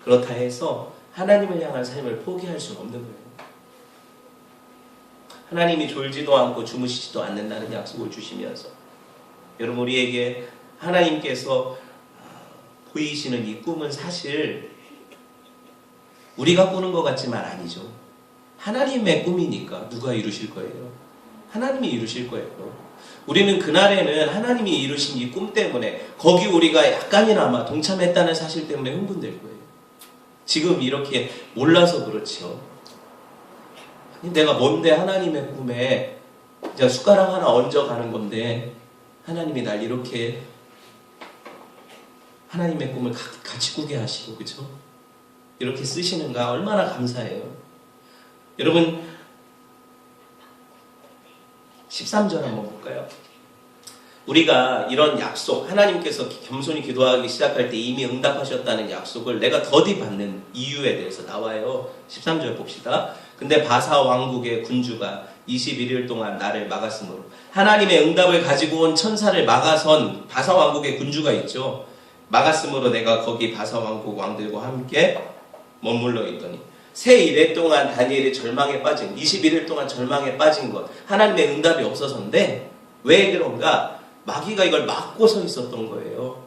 A: 그렇다 해서 하나님을 향한 삶을 포기할 수는 없는 거예요. 하나님이 졸지도 않고 주무시지도 않는다는 약속을 주시면서 여러분 우리에게 하나님께서 보이시는 이 꿈은 사실 우리가 꾸는 것 같지만 아니죠. 하나님의 꿈이니까 누가 이루실 거예요? 하나님이 이루실 거예요. 우리는 그날에는 하나님이 이루신 이 꿈 때문에 거기 우리가 약간이나마 동참했다는 사실 때문에 흥분될 거예요. 지금 이렇게 몰라서 그렇죠. 내가 뭔데 하나님의 꿈에 그냥 숟가락 하나 얹어가는 건데 하나님이 날 이렇게 하나님의 꿈을 같이 꾸게 하시고 그렇죠? 이렇게 쓰시는가 얼마나 감사해요. 여러분 13절 한번 볼까요? 우리가 이런 약속 하나님께서 겸손히 기도하기 시작할 때 이미 응답하셨다는 약속을 내가 더디 받는 이유에 대해서 나와요. 13절 봅시다. 근데 바사 왕국의 군주가 21일 동안 나를 막았으므로 하나님의 응답을 가지고 온 천사를 막아선 바사 왕국의 군주가 있죠. 막았으므로 내가 거기 바사 왕국 왕들과 함께 머물러 있더니 새 이래 동안 다니엘이 절망에 빠진 21일 동안 절망에 빠진 것 하나님의 응답이 없어서인데 왜 그런가? 마귀가 이걸 막고 서 있었던 거예요.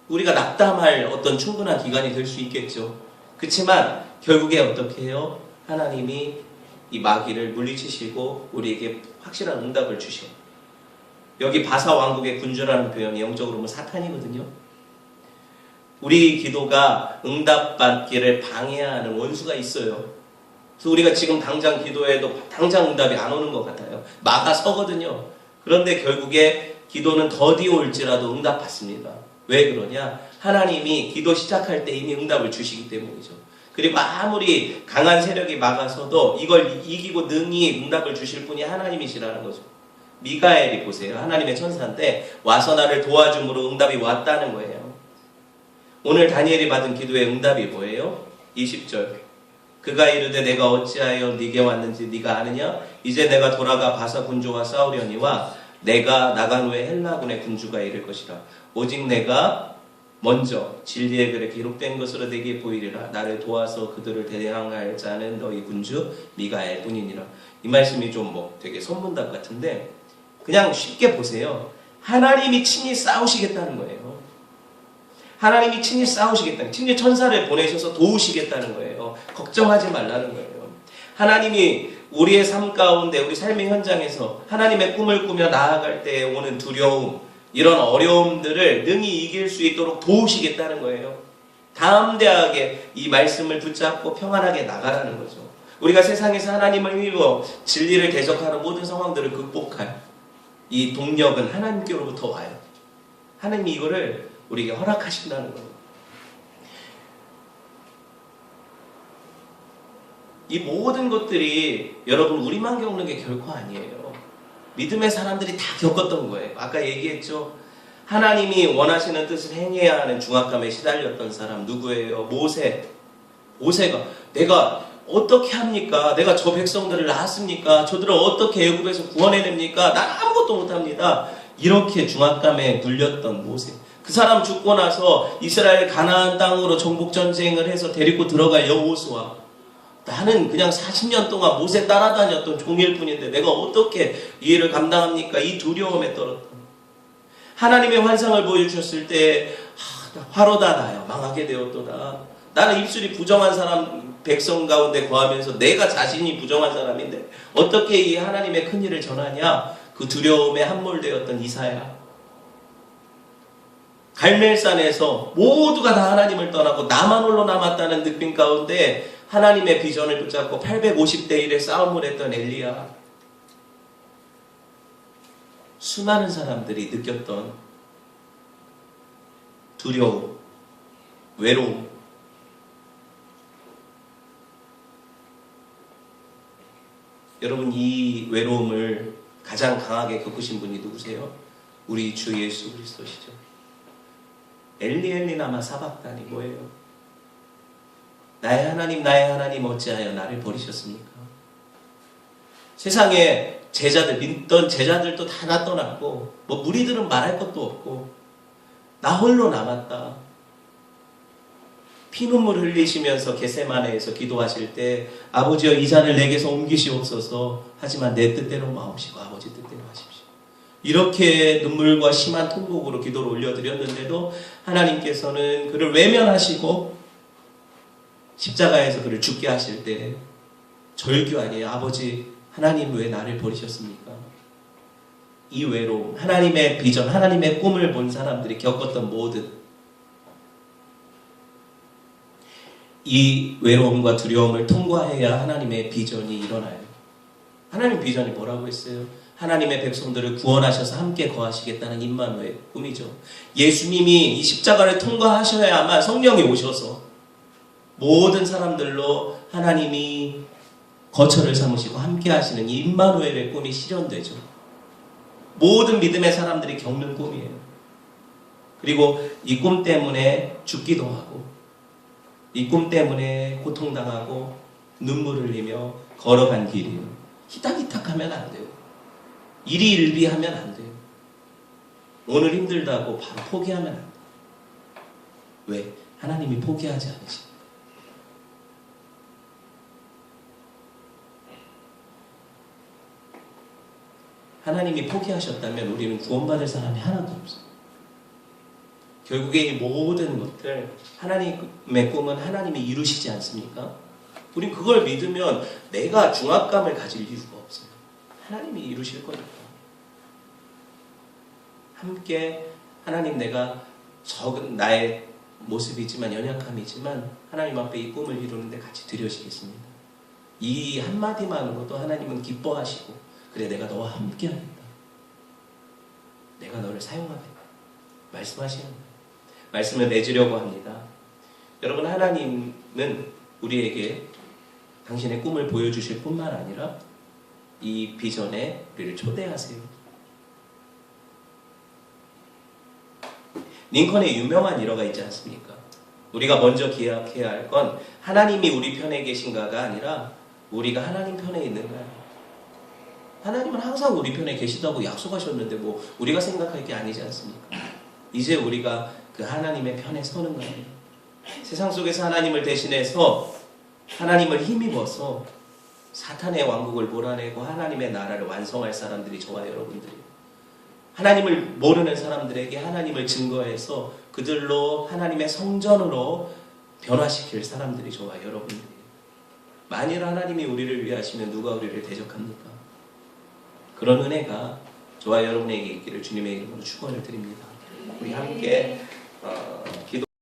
A: 우리가 낙담할 어떤 충분한 기간이 될 수 있겠죠. 그렇지만 결국에 어떻게 해요? 하나님이 이 마귀를 물리치시고 우리에게 확실한 응답을 주셔. 여기 바사 왕국의 군주라는 표현이 영적으로 보면 사탄이거든요. 우리 기도가 응답받기를 방해하는 원수가 있어요. 그래서 우리가 지금 당장 기도해도 당장 응답이 안 오는 것 같아요. 막아서거든요. 그런데 결국에 기도는 더디 올지라도 응답받습니다. 왜 그러냐? 하나님이 기도 시작할 때 이미 응답을 주시기 때문이죠. 그리고 아무리 강한 세력이 막아서도 이걸 이기고 능히 응답을 주실 분이 하나님이시라는 거죠. 미가엘이 보세요. 하나님의 천사인데 와서 나를 도와줌으로 응답이 왔다는 거예요. 오늘 다니엘이 받은 기도의 응답이 뭐예요? 20절. 그가 이르되 내가 어찌하여 네게 왔는지 네가 아느냐? 이제 내가 돌아가 바사 군주와 싸우려니와 내가 나간 후에 헬라군의 군주가 이를 것이라. 오직 내가 먼저 진리의 글에 기록된 것으로 내게 보이리라. 나를 도와서 그들을 대항할 자는 너희 군주 미가엘 뿐이니라. 이 말씀이 좀 되게 선문답 같은데 그냥 쉽게 보세요. 하나님이 친히 싸우시겠다는 거예요. 하나님이 친히 싸우시겠다는, 친히 천사를 보내셔서 도우시겠다는 거예요. 걱정하지 말라는 거예요. 하나님이 우리의 삶 가운데, 우리 삶의 현장에서 하나님의 꿈을 꾸며 나아갈 때 오는 두려움, 이런 어려움들을 능히 이길 수 있도록 도우시겠다는 거예요. 담대하게 이 말씀을 붙잡고 평안하게 나가라는 거죠. 우리가 세상에서 하나님을 힘입어 진리를 대적하는 모든 상황들을 극복할 이 동력은 하나님께로부터 와요. 하나님이 이거를 우리에게 허락하신다는 거예요. 이 모든 것들이 여러분 우리만 겪는 게 결코 아니에요. 믿음의 사람들이 다 겪었던 거예요. 아까 얘기했죠. 하나님이 원하시는 뜻을 행해야 하는 중압감에 시달렸던 사람 누구예요? 모세가 내가 어떻게 합니까? 내가 저 백성들을 낳았습니까? 저들을 어떻게 애굽에서 구원해냅니까? 난 아무것도 못합니다. 이렇게 중압감에 눌렸던 모세. 그 사람 죽고 나서 이스라엘 가나안 땅으로 정복 전쟁을 해서 데리고 들어갈 여호수아. 나는 그냥 40년 동안 못에 따라다녔던 종일 뿐인데 내가 어떻게 이 일을 감당합니까? 이 두려움에 떨었다. 하나님의 환상을 보여주셨을 때 화로다 나여 망하게 되었도다. 나는 입술이 부정한 사람 백성 가운데 거하면서 내가 자신이 부정한 사람인데 어떻게 이 하나님의 큰일을 전하냐? 그 두려움에 함몰되었던 이사야. 갈멜산에서 모두가 다 하나님을 떠나고 나만 홀로 남았다는 느낌 가운데 하나님의 비전을 붙잡고 850대 1의 싸움을 했던 엘리야. 수많은 사람들이 느꼈던 두려움, 외로움. 여러분, 이 외로움을 가장 강하게 겪으신 분이 누구세요? 우리 주 예수 그리스도시죠. 엘리 엘리 라마 사박다니 뭐예요? 나의 하나님 어찌하여 나를 버리셨습니까? 세상에 제자들, 믿던 제자들도 다 나 떠났고 뭐 무리들은 말할 것도 없고 나 홀로 남았다. 피눈물 흘리시면서 겟세마네에서 기도하실 때 아버지여 이 잔을 내게서 옮기시옵소서. 하지만 내 뜻대로 마옵시고 아버지 뜻대로 하십시오. 이렇게 눈물과 심한 통곡으로 기도를 올려드렸는데도 하나님께서는 그를 외면하시고 십자가에서 그를 죽게 하실 때 절규하니 아버지 하나님 왜 나를 버리셨습니까? 이 외로움, 하나님의 비전, 하나님의 꿈을 본 사람들이 겪었던 모든 이 외로움과 두려움을 통과해야 하나님의 비전이 일어나요. 하나님 비전이 뭐라고 했어요? 하나님의 백성들을 구원하셔서 함께 거하시겠다는 임마누엘 꿈이죠. 예수님이 이 십자가를 통과하셔야만 성령이 오셔서 모든 사람들로 하나님이 거처를 삼으시고 함께 하시는 이 임마누엘의 꿈이 실현되죠. 모든 믿음의 사람들이 겪는 꿈이에요. 그리고 이 꿈 때문에 죽기도 하고 이 꿈 때문에 고통당하고 눈물 흘리며 걸어간 길이에요. 희닥희닥하면 안 돼요. 일희일비하면 안 돼요. 오늘 힘들다고 바로 포기하면 안 돼요. 왜? 하나님이 포기하지 않으십니다. 하나님이 포기하셨다면 우리는 구원받을 사람이 하나도 없어요. 결국에 이 모든 것들 하나님의 꿈은 하나님이 이루시지 않습니까? 우린 그걸 믿으면 내가 중압감을 가질 이유가 없어요. 하나님이 이루실 거니까. 함께 하나님 내가 적은 나의 모습이지만 연약함이지만 하나님 앞에 이 꿈을 이루는데 같이 드려지겠습니다. 이 한마디만으로도 하나님은 기뻐하시고 그래 내가 너와 함께 하겠다. 내가 너를 사용하겠다. 말씀하시는 거예요. 말씀을 맺으려고 합니다. 여러분 하나님은 우리에게 당신의 꿈을 보여주실 뿐만 아니라 이 비전에 우리를 초대하세요. 링컨의 유명한 일화가 있지 않습니까? 우리가 먼저 기억해야 할 건 하나님이 우리 편에 계신가가 아니라 우리가 하나님 편에 있는가. 하나님은 항상 우리 편에 계시다고 약속하셨는데 뭐 우리가 생각할 게 아니지 않습니까? 이제 우리가 그 하나님의 편에 서는 거예요. 세상 속에서 하나님을 대신해서 하나님을 힘입어서 사탄의 왕국을 몰아내고 하나님의 나라를 완성할 사람들이 저와 여러분들이에요. 하나님을 모르는 사람들에게 하나님을 증거해서 그들로 하나님의 성전으로 변화시킬 사람들이 저와 여러분들이에요. 만일 하나님이 우리를 위하시면 누가 우리를 대적합니까? 그런 은혜가 저와 여러분에게 있기를 주님의 이름으로 축원을 드립니다. 우리 함께